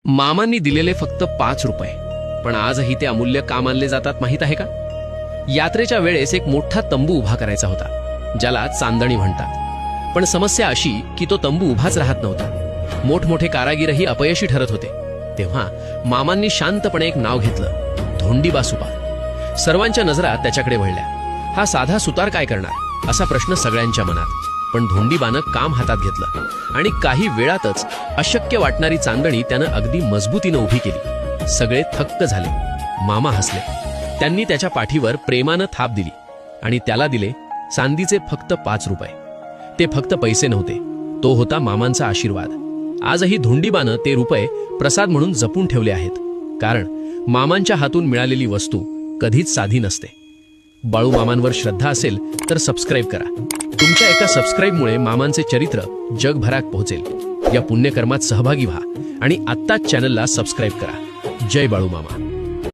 मामांनी दिलेले फक्त 5 रुपये, पण आजही ते अमूल्य का मानले जातात माहीत आहे का? यात्रेच्या वेळेस एक मोठा तंबू उभा करायचा होता, ज्याला चांदणी म्हणतात. पण समस्या अशी की तो तंबू उभाच राहत नव्हता. मोठमोठे कारागीरही अपयशी ठरत होते. तेव्हा मामांनी शांतपणे एक नाव घेतलं, धोंडीबा सुतार. सर्वांच्या नजरा त्याच्याकडे वळल्या. हा साधा सुतार काय करणार असा प्रश्न सगळ्यांच्या मनात. पण धोंडीबानं काम हातात घेतलं आणि काही वेळातच अशक्य वाटणारी चांदणी त्यानं अगदी मजबूतीनं उभी केली. सगळे थक्क झाले. मामा हसले. त्यांनी त्याच्या पाठीवर प्रेमानं थाप दिली आणि त्याला दिले चांदीचे फक्त 5 रुपये. ते फक्त पैसे नव्हते, तो होता मामांचा आशीर्वाद. आजही धोंडीबानं ते रुपये प्रसाद म्हणून जपून ठेवले आहेत, कारण मामांच्या हातून मिळालेली वस्तू कधीच साधी नसते. बाळू मामांवर श्रद्धा असेल तर सबस्क्राईब करा. तुमच्या एका सबस्क्राईबमुळे मामांचे चरित्र जगभरात पोहोचेल. या पुण्यकर्मात सहभागी व्हा आणि आत्ताच चॅनलला सबस्क्राईब करा. जय बाळू मामा.